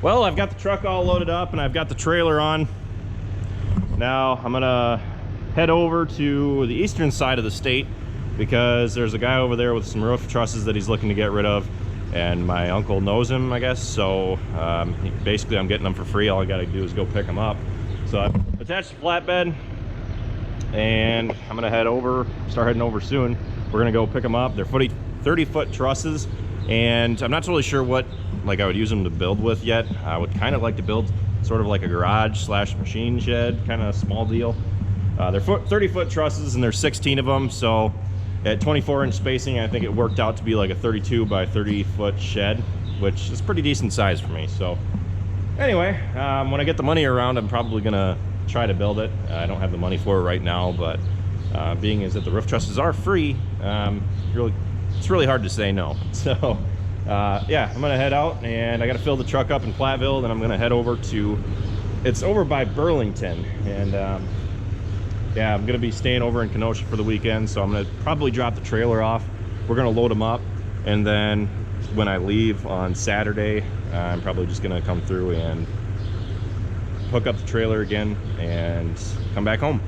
Well, I've got the truck all loaded up and I've got the trailer on. Now I'm gonna head over to the eastern side of the state because there's a guy over there with some roof trusses that he's looking to get rid of, and my uncle knows him, I guess. So basically I'm getting them for free. All I gotta do is go pick them up. So I've attached the flatbed and I'm gonna start heading over soon. We're gonna go pick them up. They're 30-foot trusses, and I'm not totally sure what I would use them to build with yet. I would kind of like to build sort of like a garage slash machine shed, kind of small deal. They're 30-foot trusses and there's 16 of them, so at 24-inch spacing I think it worked out to be like a 32 by 30-foot shed, which is pretty decent size for me. So anyway, when I get the money around, I'm probably gonna try to build it. I don't have the money for it right now, but being as that the roof trusses are free, it's really hard to say no. So yeah, I'm gonna head out and I gotta fill the truck up in Platteville, then I'm gonna head over to, it's over by Burlington, and yeah, I'm gonna be staying over in Kenosha for the weekend, so I'm gonna probably drop the trailer off. We're gonna load them up, and then when I leave on Saturday, I'm probably just gonna come through and hook up the trailer again and come back home.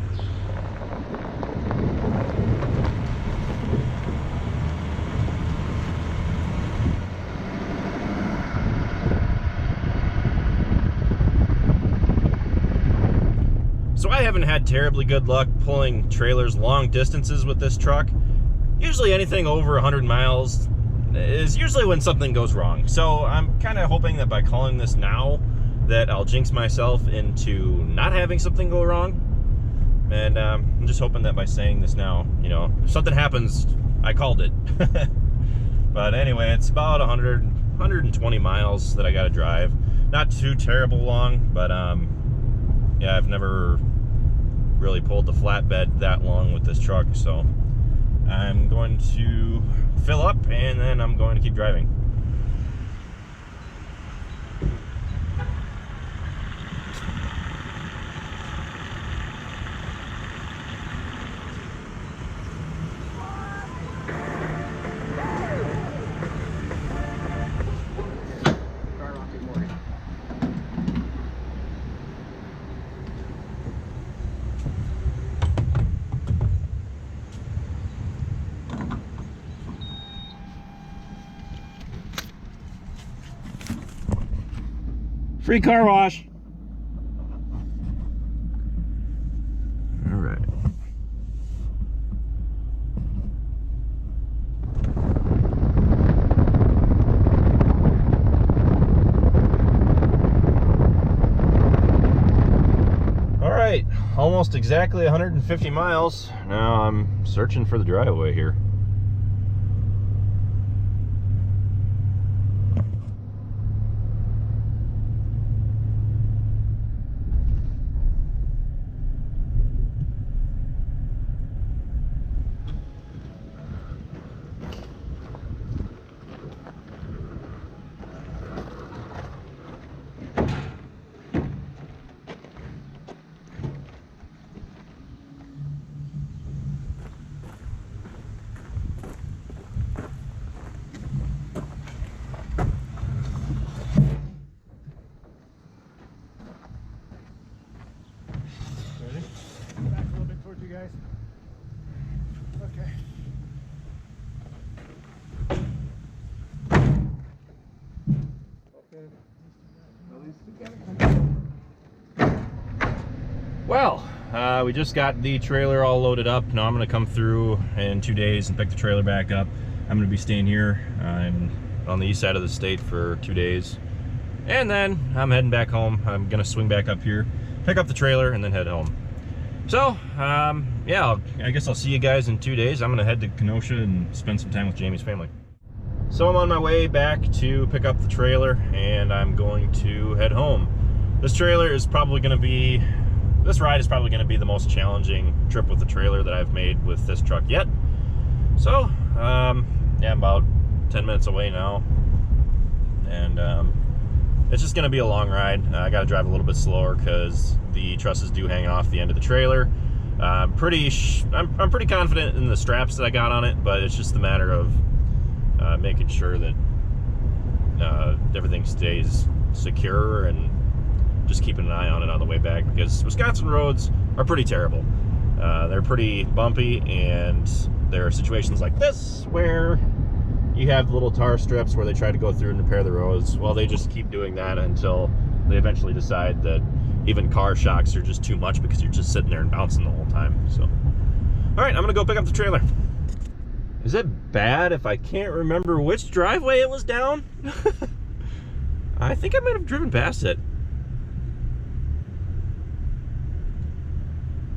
So I haven't had terribly good luck pulling trailers long distances with this truck. Usually anything over 100 miles is usually when something goes wrong. So I'm kind of hoping that by calling this now that I'll jinx myself into not having something go wrong. And I'm just hoping that by saying this now, you know, if something happens, I called it. But anyway, it's about 120 miles that I got to drive. Not too terrible long, but yeah, I've never really pulled the flatbed that long with this truck, so I'm going to fill up and then I'm going to keep driving. Free car wash. All right. All right, almost exactly 150 miles. Now I'm searching for the driveway here. Guys. Okay. Well, we just got the trailer all loaded up. Now I'm going to come through in 2 days and pick the trailer back up. I'm going to be staying here. I'm on the east side of the state for 2 days. And then I'm heading back home. I'm going to swing back up here, pick up the trailer, and then head home. So, yeah, I guess I'll see you guys in 2 days. I'm gonna head to Kenosha and spend some time with Jamie's family. So I'm on my way back to pick up the trailer, and I'm going to head home. This trailer is probably gonna be, this ride is probably gonna be the most challenging trip with the trailer that I've made with this truck yet. So, yeah, I'm about 10 minutes away now. And it's just gonna be a long ride. I gotta drive a little bit slower because the trusses do hang off the end of the trailer. I'm pretty confident in the straps that I got on it, but it's just a matter of making sure that everything stays secure and just keeping an eye on it on the way back, because Wisconsin roads are pretty terrible. They're pretty bumpy, and there are situations like this where you have little tar strips where they try to go through and repair the roads. Well, they just keep doing that until they eventually decide that even car shocks are just too much because you're just sitting there and bouncing the whole time. So, all right, I'm gonna go pick up the trailer. Is it bad if I can't remember which driveway it was down? I think I might have driven past it.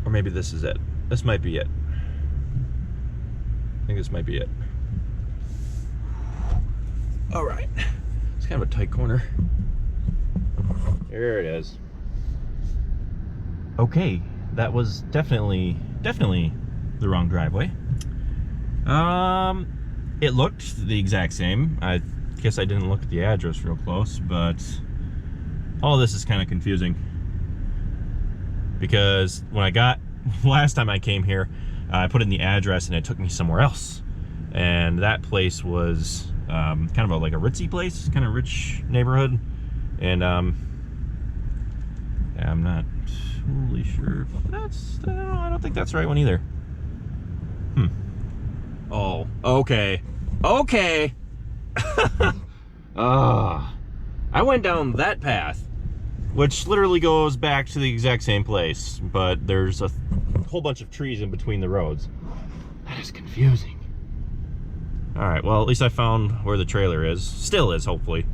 Or maybe this is it. This might be it. I think this might be it. All right. It's kind of a tight corner. There it is. Okay, that was definitely the wrong driveway. It looked the exact same. I guess I didn't look at the address real close, but all this is kind of confusing because last time I came here, I put in the address and it took me somewhere else, and that place was kind of like a ritzy place, kind of rich neighborhood, and yeah, I'm not totally sure if that's, I don't think that's the right one either. Oh, okay. I went down that path, which literally goes back to the exact same place, but there's a whole bunch of trees in between the roads. That is confusing. All right, well, at least I found where the trailer is. Still is, hopefully.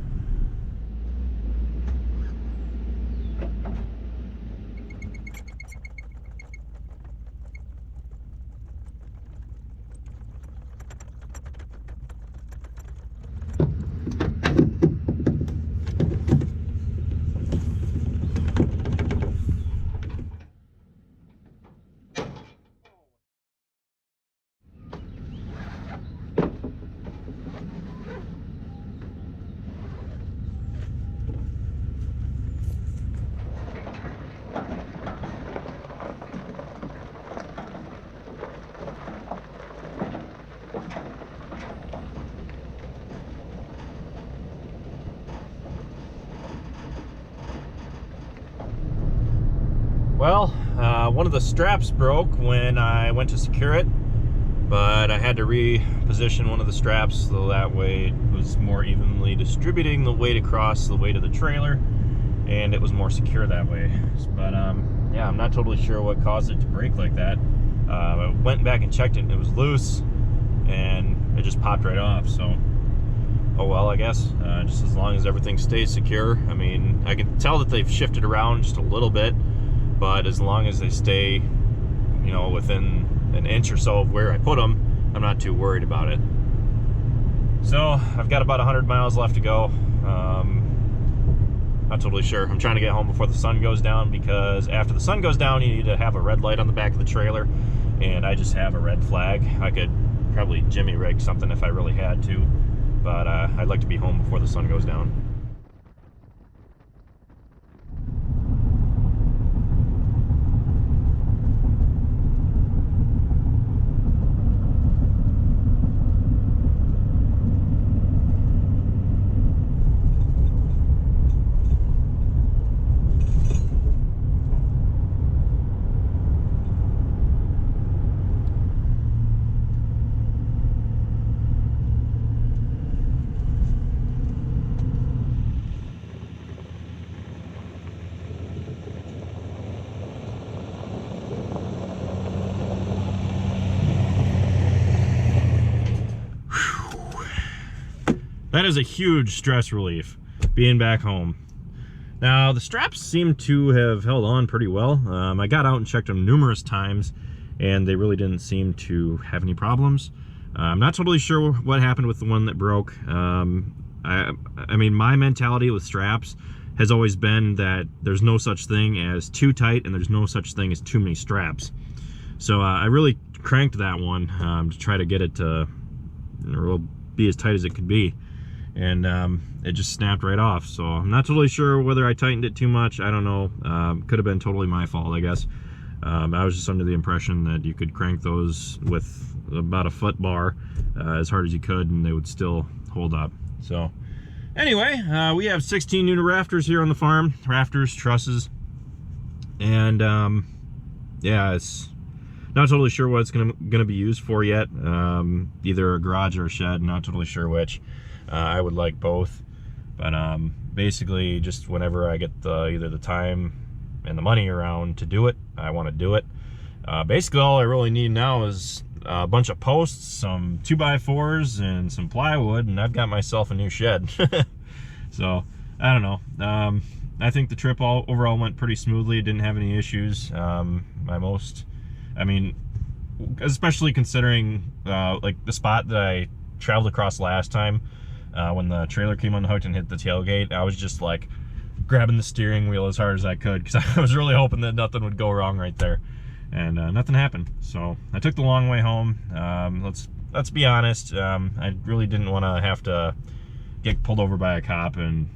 Well, one of the straps broke when I went to secure it, but I had to reposition one of the straps so that way it was more evenly distributing the weight across the weight of the trailer, and it was more secure that way. But yeah, I'm not totally sure what caused it to break like that. I went back and checked it and it was loose, and it just popped right off. So, oh well, I guess. Just as long as everything stays secure. I mean, I can tell that they've shifted around just a little bit, but as long as they stay, you know, within an inch or so of where I put them, I'm not too worried about it. So I've got about 100 miles left to go. Not totally sure. I'm trying to get home before the sun goes down, because after the sun goes down, you need to have a red light on the back of the trailer, and I just have a red flag. I could probably jimmy rig something if I really had to, but I'd like to be home before the sun goes down. That is a huge stress relief, being back home. Now, the straps seem to have held on pretty well. I got out and checked them numerous times, and they really didn't seem to have any problems. I'm not totally sure what happened with the one that broke. I mean, my mentality with straps has always been that there's no such thing as too tight, and there's no such thing as too many straps. So I really cranked that one to try to get it to be as tight as it could be. and it just snapped right off. So I'm not totally sure whether I tightened it too much. I don't know. Could have been totally my fault, I guess. I was just under the impression that you could crank those with about a foot bar as hard as you could and they would still hold up. So anyway, we have 16 unit rafters here on the farm. Rafters, trusses, and yeah, it's not totally sure what it's gonna be used for yet. Either a garage or a shed, not totally sure which. I would like both, but basically just whenever I get either the time and the money around to do it, I want to do it. Basically all I really need now is a bunch of posts, some 2x4s, and some plywood, and I've got myself a new shed. So I don't know. I think the trip overall went pretty smoothly. Didn't have any issues. I mean, especially considering like the spot that I traveled across last time, when the trailer came unhooked and hit the tailgate, I was just like grabbing the steering wheel as hard as I could because I was really hoping that nothing would go wrong right there, and nothing happened. So I took the long way home. Let's be honest, I really didn't want to have to get pulled over by a cop and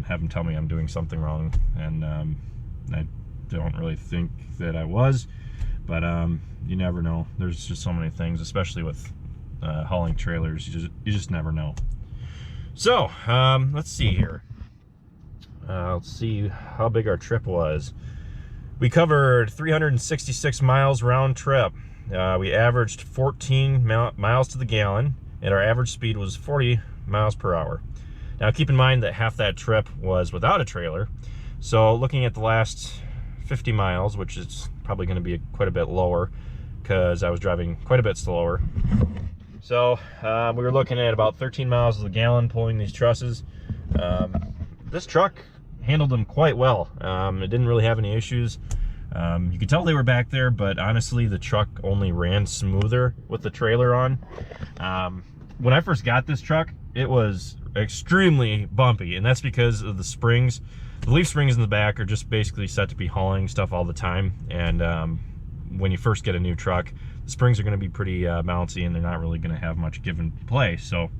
have him tell me I'm doing something wrong, and I don't really think that I was, but you never know. There's just so many things, especially with hauling trailers. You just never know. So let's see here. Let's see how big our trip was. We covered 366 miles round trip. We averaged 14 miles to the gallon, and our average speed was 40 miles per hour. Now keep in mind that half that trip was without a trailer, so looking at the last 50 miles, which is probably going to be quite a bit lower because I was driving quite a bit slower. So we were looking at about 13 miles to the gallon pulling these trusses. This truck handled them quite well. It didn't really have any issues. You could tell they were back there, but honestly the truck only ran smoother with the trailer on. When I first got this truck, it was extremely bumpy, and that's because of the springs. The leaf springs in the back are just basically set to be hauling stuff all the time, and when you first get a new truck, the springs are going to be pretty bouncy, and they're not really going to have much give and play. So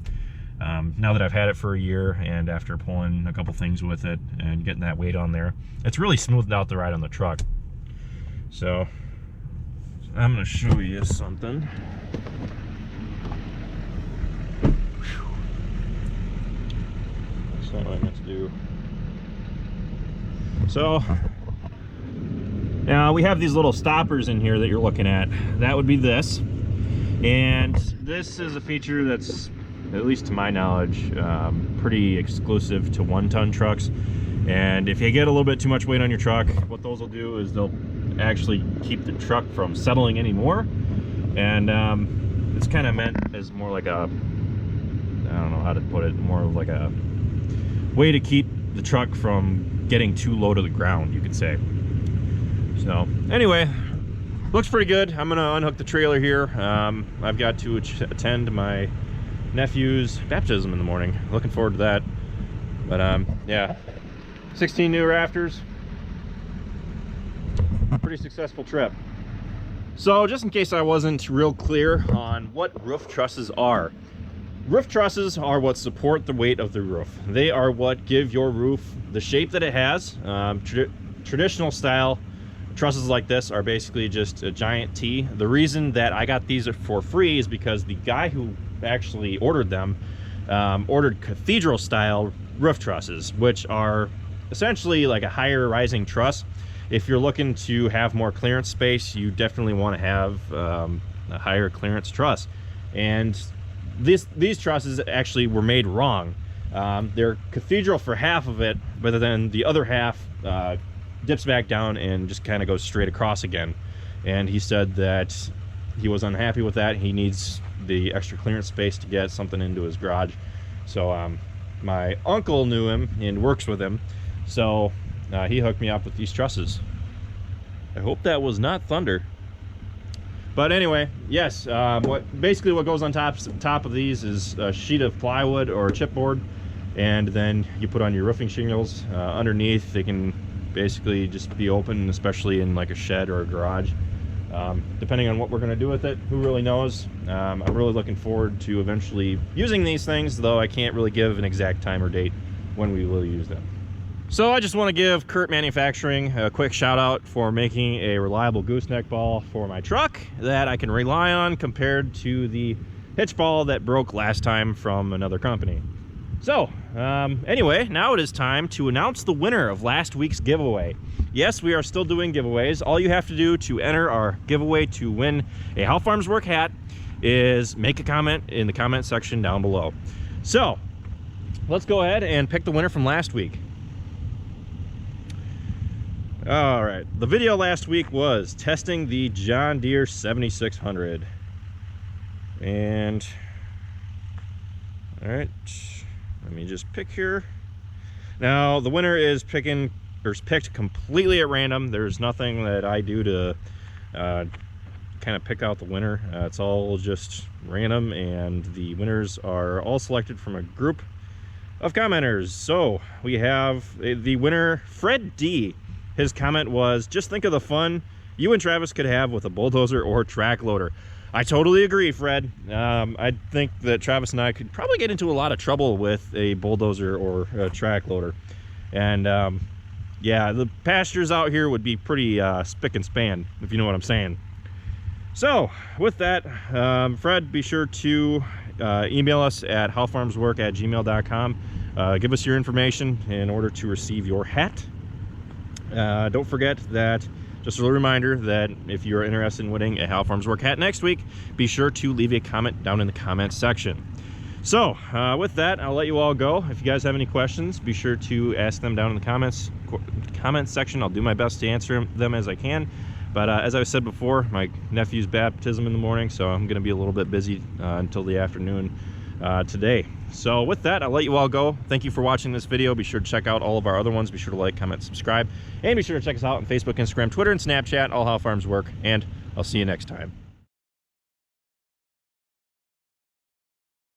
now that I've had it for a year, and after pulling a couple things with it and getting that weight on there, it's really smoothed out the ride on the truck. So I'm going to show you something. That's not what I meant to do. So now we have these little stoppers in here that you're looking at. That would be this, and this is a feature that's, at least to my knowledge, pretty exclusive to 1-ton trucks. And if you get a little bit too much weight on your truck, what those will do is they'll actually keep the truck from settling anymore. And it's kind of meant as more like a, I don't know how to put it, more of like a way to keep the truck from getting too low to the ground, you could say. So anyway, looks pretty good. I'm gonna unhook the trailer here. I've got to attend my nephew's baptism in the morning. Looking forward to that. But yeah, 16 new rafters. Pretty successful trip. So just in case I wasn't real clear on what roof trusses are. Roof trusses are what support the weight of the roof. They are what give your roof the shape that it has. Traditional style trusses like this are basically just a giant T. The reason that I got these for free is because the guy who actually ordered them ordered cathedral style roof trusses, which are essentially like a higher rising truss. If you're looking to have more clearance space, you definitely want to have a higher clearance truss. And these trusses actually were made wrong. They're cathedral for half of it, but then the other half dips back down and just kind of goes straight across again. And he said that he was unhappy with that. He needs the extra clearance space to get something into his garage. So my uncle knew him and works with him, so he hooked me up with these trusses. I hope that was not thunder. But anyway, yes, basically what goes on top of these is a sheet of plywood or chipboard, and then you put on your roofing shingles. Underneath, they can basically just be open, especially in like a shed or a garage. Depending on what we're going to do with it, who really knows. I'm really looking forward to eventually using these things, though I can't really give an exact time or date when we will use them. So I just want to give Kurt Manufacturing a quick shout out for making a reliable gooseneck ball for my truck that I can rely on compared to the hitch ball that broke last time from another company. So anyway, now it is time to announce the winner of last week's giveaway. Yes, we are still doing giveaways. All you have to do to enter our giveaway to win a How Farms Work hat is make a comment in the comment section down below. So let's go ahead and pick the winner from last week. All right, the video last week was testing the John Deere 7600. And all right, let me just pick here. Now the winner is picked completely at random. There's nothing that I do to kind of pick out the winner. It's all just random, and the winners are all selected from a group of commenters. So we have the winner, Fred D. His comment was, just think of the fun you and Travis could have with a bulldozer or track loader. I totally agree, Fred. I think that Travis and I could probably get into a lot of trouble with a bulldozer or a track loader. And yeah, the pastures out here would be pretty spick and span, if you know what I'm saying. So with that, Fred, be sure to email us at howfarmswork@gmail.com. Give us your information in order to receive your hat. Don't forget that, just a little reminder that if you're interested in winning a How Farms Work hat next week, be sure to leave a comment down in the comment section. So with that, I'll let you all go. If you guys have any questions, be sure to ask them down in the comment section. I'll do my best to answer them as I can. But as I said before, my nephew's baptism in the morning, so I'm going to be a little bit busy until the afternoon today. So with that, I'll let you all go. Thank you for watching this video. Be sure to check out all of our other ones. Be sure to like, comment, subscribe, and be sure to check us out on Facebook, Instagram, Twitter, and Snapchat, all How Farms Work, and I'll see you next time.